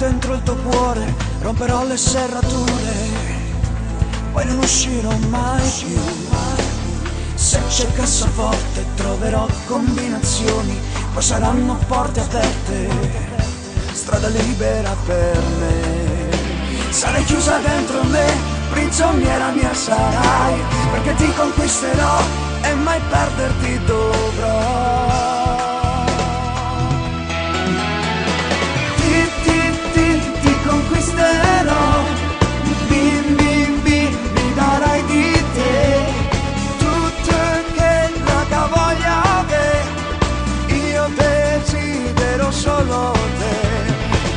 dentro il tuo cuore, romperò le serrature, poi non uscirò mai più. Se c'è cassaforte troverò combinazioni, poi saranno porte aperte, strada libera per me. Sarai chiusa dentro me, prigioniera mia sarai, perché ti conquisterò e mai perderti dovrò. Ti conquisterò, mi darai di te tutto che la voglia che io desidero solo te.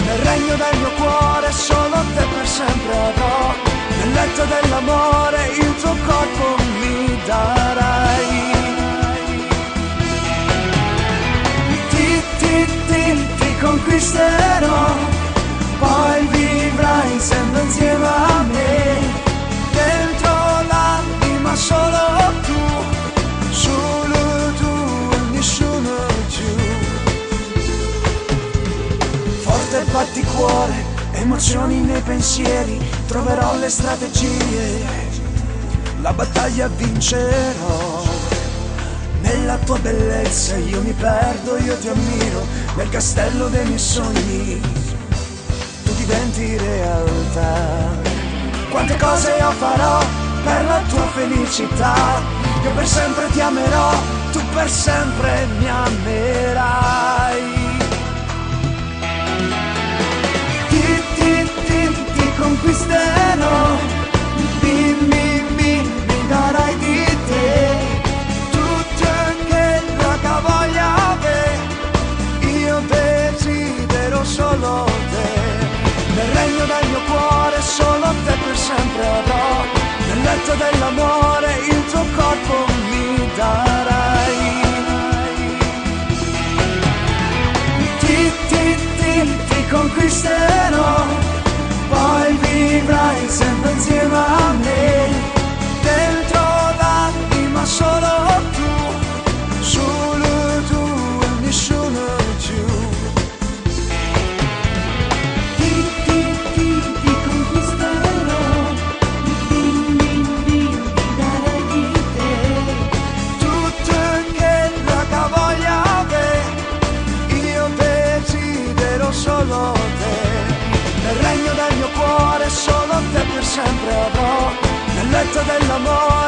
Nel regno del mio cuore solo te per sempre avrò, nel letto dell'amore il tuo corpo mi darai. Ti conquisterò, poi vivrai sempre insieme a me, dentro l'anima solo tu, solo tu e nessuno giù. Forte batti cuore, emozioni nei pensieri, troverò le strategie, la battaglia vincerò. Nella tua bellezza io mi perdo, io ti ammiro, nel castello dei miei sogni tu diventi realtà. Quante cose io farò per la tua felicità, io per sempre ti amerò, tu per sempre mi amerai. Ti conquisterò, mi darai di te tutto che la voglia che io desidero solo te. Nel regno del mio cuore solo te per sempre avrò, nel letto dell'amore il tuo corpo mi darai. Ti conquisterò, poi vivrai sempre insieme a me, dentro l'anima solo tu, solo tu e nessuno giù. Ti conquisterò, mi darai di te tutto che la voglia che io desidero solo te. Nel regno del mio cuore solo te per sempre avrò, nel letto dell'amore